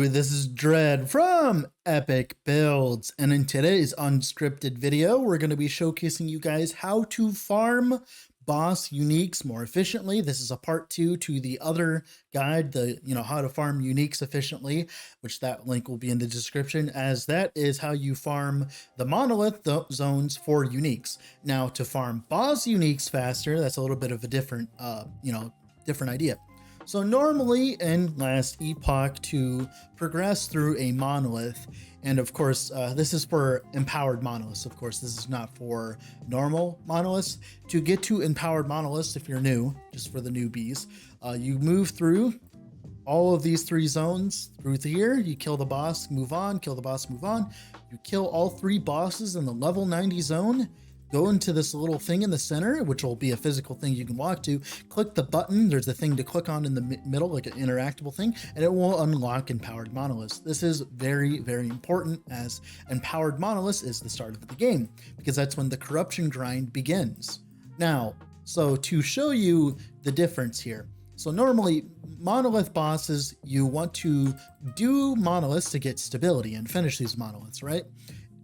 this is Dread from Epic Builds, and in today's unscripted video, we're going to be showcasing you guys how to farm boss uniques more efficiently. This is a part 2 to the other guide, how to farm uniques efficiently, which that link will be in the description, as that is how you farm the monolith zones for uniques. Now, to farm boss uniques faster, that's a little bit of a different, different idea. So normally in Last Epoch, to progress through a monolith, and of course this is for empowered monoliths, of course this is not for normal monoliths. To get to empowered monoliths, if you're new, just for the newbies, you move through all of these 3 zones through here. You kill the boss, move on, kill the boss, move on. You kill all 3 bosses in the level 90 zone. Go into this little thing in the center, which will be a physical thing you can walk to. Click the button. There's a thing to click on in the middle, like an interactable thing, and it will unlock empowered monoliths. This is very, very important, as empowered monoliths is the start of the game, because that's when the corruption grind begins. Now, so to show you the difference here, so normally monolith bosses, you want to do monoliths to get stability and finish these monoliths, right?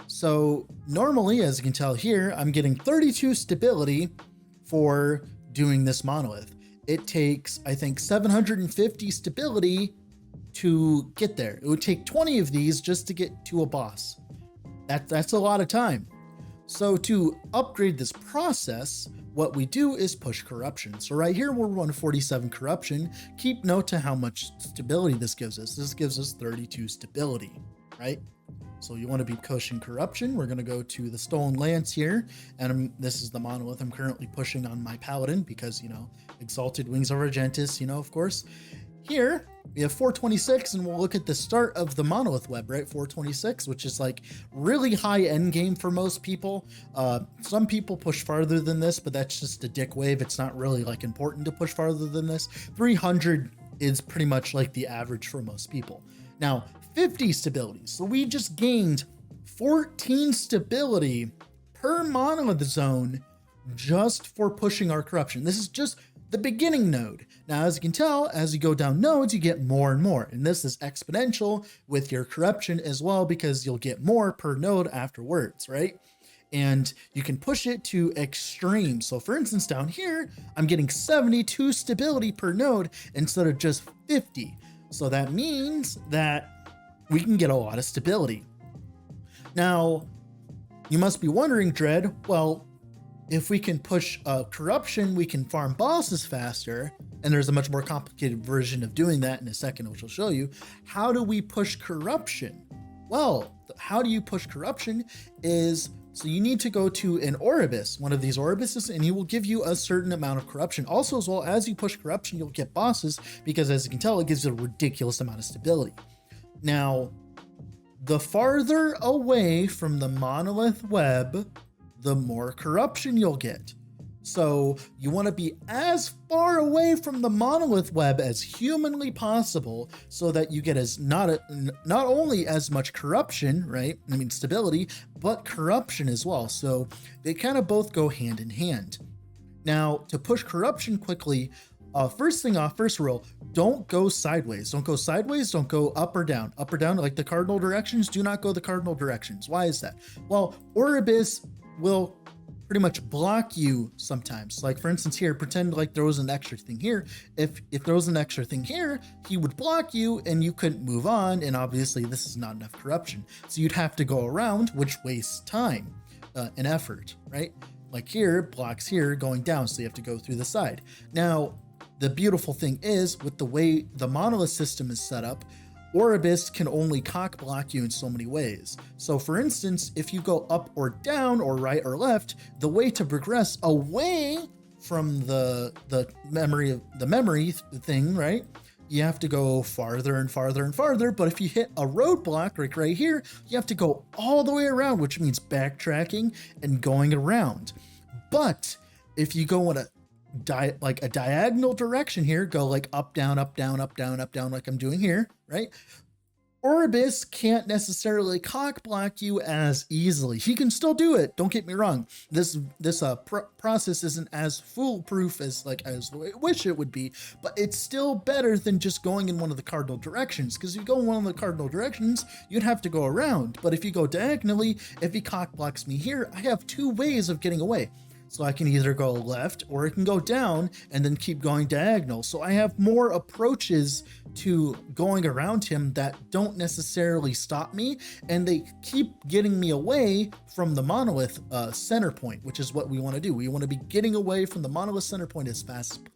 So normally, as you can tell here, I'm getting 32 stability for doing this monolith. It takes, I think, 750 stability to get there. It would take 20 of these just to get to a boss. That's a lot of time. So to upgrade this process, what we do is push corruption. So right here, we're 147 corruption. Keep note to how much stability this gives us. This gives us 32 stability, right? So you want to be pushing corruption. We're going to go to the Stolen Lance here, and this is the monolith I'm currently pushing on my paladin because, Exalted Wings of Argentus, of course. Here we have 426, and we'll look at the start of the monolith web, right? 426, which is like really high end game for most people. Some people push farther than this, but that's just a dick wave. It's not really like important to push farther than this. 300 is pretty much like the average for most people. Now, 50 stability. So we just gained 14 stability per monolith zone just for pushing our corruption. This is just the beginning node. Now, as you can tell, as you go down nodes, you get more and more. And this is exponential with your corruption as well, because you'll get more per node afterwards, right? And you can push it to extreme. So for instance, down here, I'm getting 72 stability per node instead of just 50. So that means that we can get a lot of stability. Now, you must be wondering, Dread, well, if we can push corruption, we can farm bosses faster, and there's a much more complicated version of doing that in a second, which I'll show you. How do we push corruption? Well, how do you push corruption is, so you need to go to an Oribus, one of these Oribuses, and he will give you a certain amount of corruption. Also, as well, as you push corruption, you'll get bosses, because as you can tell, it gives you a ridiculous amount of stability. Now, the farther away from the monolith web, the more corruption you'll get. So you want to be as far away from the monolith web as humanly possible, so that you get not only as much corruption, right? I mean stability, but corruption as well. So they kind of both go hand in hand. Now, to push corruption quickly, first rule, don't go sideways. Don't go sideways, don't go up or down. Up or down, like the cardinal directions, do not go the cardinal directions. Why is that? Well, Oribus will pretty much block you sometimes. Like for instance here, pretend like there was an extra thing here. If there was an extra thing here, he would block you and you couldn't move on, and obviously this is not enough corruption. So you'd have to go around, which wastes time and effort, right? Like here, blocks here going down, so you have to go through the side. Now, the beautiful thing is, with the way the monolith system is set up, Oribus can only cock block you in so many ways. So for instance, if you go up or down or right or left, the way to progress away from the memory thing, right? You have to go farther and farther and farther. But if you hit a roadblock like right here, you have to go all the way around, which means backtracking and going around. But if you go in a diagonal direction here, go like up, down, up, down, up, down, up, down, like I'm doing here, right? Orbis can't necessarily cock block you as easily. He can still do it. Don't get me wrong. This process isn't as foolproof as as I wish it would be, but it's still better than just going in one of the cardinal directions. Because if you go in one of the cardinal directions, you'd have to go around. But if you go diagonally, if he cock blocks me here, I have two ways of getting away. So I can either go left or I can go down and then keep going diagonal. So I have more approaches to going around him that don't necessarily stop me, and they keep getting me away from the monolith center point, which is what we want to do. We want to be getting away from the monolith center point as fast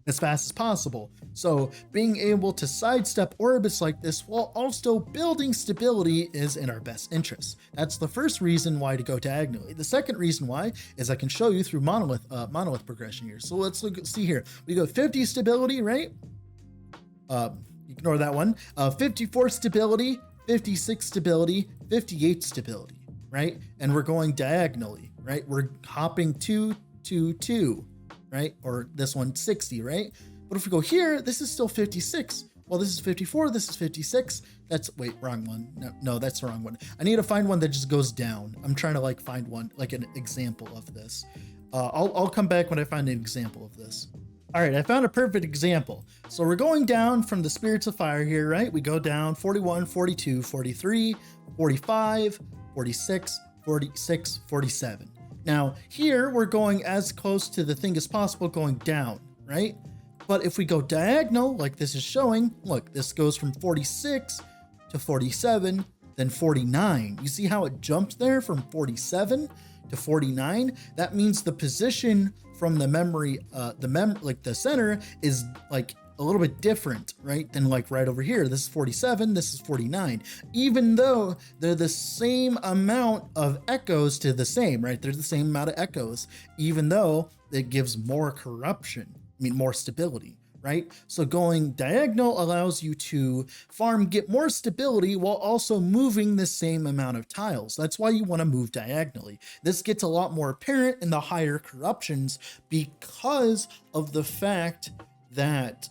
as possible. So being able to sidestep Orbis like this while also building stability is in our best interest. That's the first reason why to go diagonally. The second reason why is I can show you through monolith progression here. So let's see here. We go 50 stability, right? Ignore that one. 54 stability, 56 stability, 58 stability, right? And we're going diagonally, right? We're hopping 2, 2, 2. Right? Or this one 60, right? But if we go here, this is still 56. Well, this is 54, this is 56. That's, wait, wrong one. No, that's the wrong one. I need to find one that just goes down. I'm trying to find one, an example of this. I'll come back when I find an example of this. All right, I found a perfect example. So we're going down from the Spirits of Fire here, right? We go down 41, 42, 43, 45, 46, 46, 47. Now here we're going as close to the thing as possible going down, right? But if we go diagonal, like this is showing, look, this goes from 46 to 47, then 49. You see how it jumped there from 47 to 49? That means the position from the memory, the center is a little bit different, right? Than right over here. This is 47, this is 49. Even though they're the same amount of echoes to the same, right? They're the same amount of echoes, even though it gives more corruption, more stability, right? So going diagonal allows you to get more stability while also moving the same amount of tiles. That's why you want to move diagonally. This gets a lot more apparent in the higher corruptions because of the fact that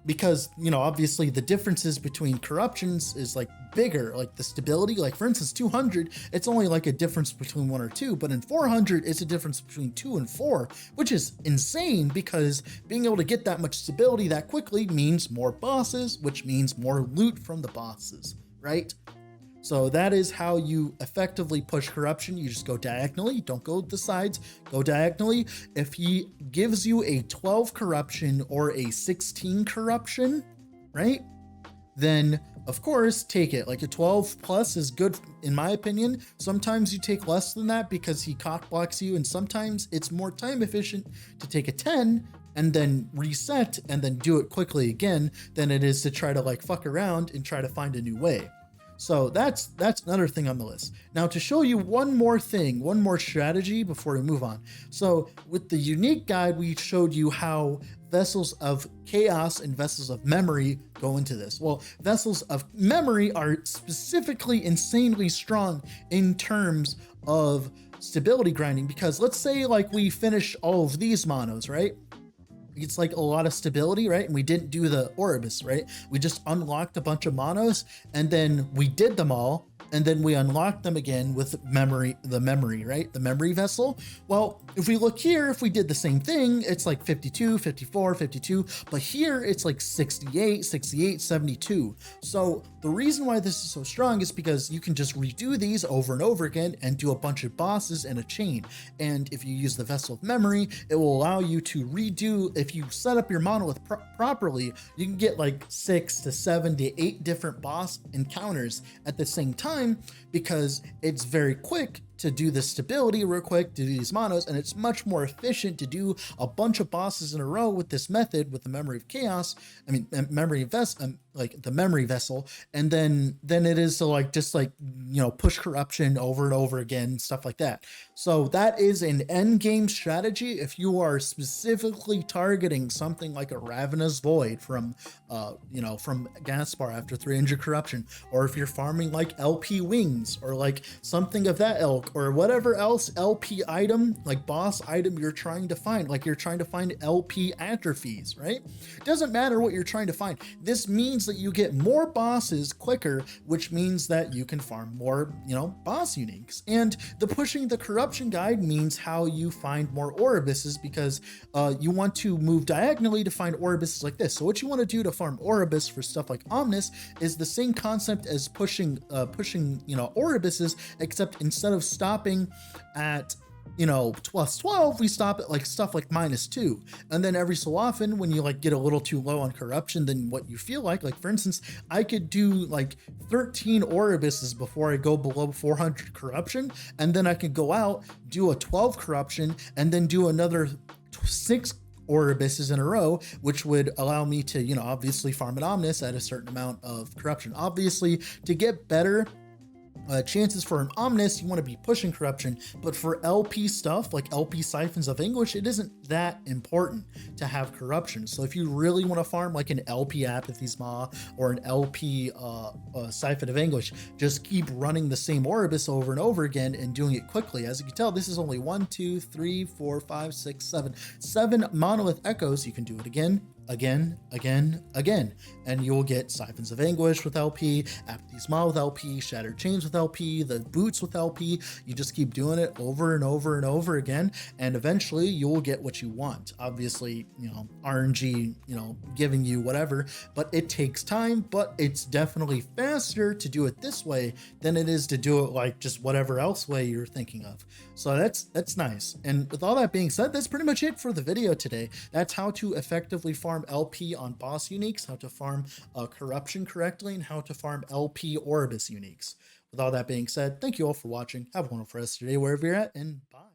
because obviously the differences between corruptions is bigger, the stability, for instance 200, it's only a difference between 1 or 2, but in 400 it's a difference between 2 and 4, which is insane because being able to get that much stability that quickly means more bosses, which means more loot from the bosses, right? So that is how you effectively push corruption. You just go diagonally, don't go the sides, go diagonally. If he gives you a 12 corruption or a 16 corruption, right? Then of course take it. A 12 plus is good in my opinion. Sometimes you take less than that because he cock blocks you, and sometimes it's more time efficient to take a 10 and then reset and then do it quickly again than it is to try to fuck around and try to find a new way. So that's another thing on the list. Now to show you one more thing, one more strategy before we move on. So with the unique guide, we showed you how Vessels of Chaos and Vessels of Memory go into this. Well, Vessels of Memory are specifically insanely strong in terms of stability grinding, because let's say we finish all of these monos, right? It's a lot of stability, right? And we didn't do the Orbis, right? We just unlocked a bunch of monos and then we did them all. And then we unlocked them again with the memory, right? The memory vessel. Well, if we look here, if we did the same thing, it's 52, 54, 52, but here it's 68, 68, 72. So the reason why this is so strong is because you can just redo these over and over again and do a bunch of bosses in a chain. And if you use the Vessel of Memory, it will allow you to redo, if you set up your monolith properly, you can get 6 to 7 to 8 different boss encounters at the same time, because it's very quick to do the stability real quick, to do these monos, and it's much more efficient to do a bunch of bosses in a row with this method, with the Memory of Chaos, the memory vessel, and then it is to just push corruption over and over again, stuff like that. So that is an end game strategy if you are specifically targeting something like a Ravenous Void from from Gaspar after 300 corruption, or if you're farming LP Wings or something of that ilk, or whatever else LP item, like boss item you're trying to find, like you're trying to find LP atrophies, right? Doesn't matter what you're trying to find. This means that you get more bosses quicker, which means that you can farm more, boss uniques. And the pushing the corruption guide means how you find more Ourobuses, because you want to move diagonally to find Ourobuses like this. So what you want to do to farm Ouroboros for stuff like Omnis is the same concept as pushing Ourobuses, except instead of stopping at plus 12, we stop at like stuff like -2. And then every so often, when you like get a little too low on corruption than what you feel like for instance, I could do like 13 Ourobuses before I go below 400 corruption, and then I could go out, do a 12 corruption, and then do another 6 Ourobuses in a row, which would allow me to, obviously farm an Omnis at a certain amount of corruption. Obviously, to get better chances for an Omnis, you want to be pushing corruption, but for LP stuff like LP Siphons of Anguish, it isn't that important to have corruption. So if you really want to farm like an LP Apathy's Maw or an LP Siphon of Anguish, just keep running the same Ouroboros over and over again and doing it quickly. As you can tell, this is only 1, 2, 3, 4, 5, 6, 7 Monolith Echoes. You can do it again, and you'll get Siphons of Anguish with LP, Apathy's Maw with LP, Shattered Chains with LP, the boots with LP. You just keep doing it over and over and over again, and eventually you'll get what you want. Obviously, RNG, giving you whatever, but it takes time, but it's definitely faster to do it this way than it is to do it like just whatever else way you're thinking of. So that's nice. And with all that being said, that's pretty much it for the video today. That's how to effectively farm LP on boss uniques, how to farm corruption correctly, and how to farm LP Ouroboros uniques. With all that being said, thank you all for watching. Have a wonderful rest of your day wherever you're at, and bye.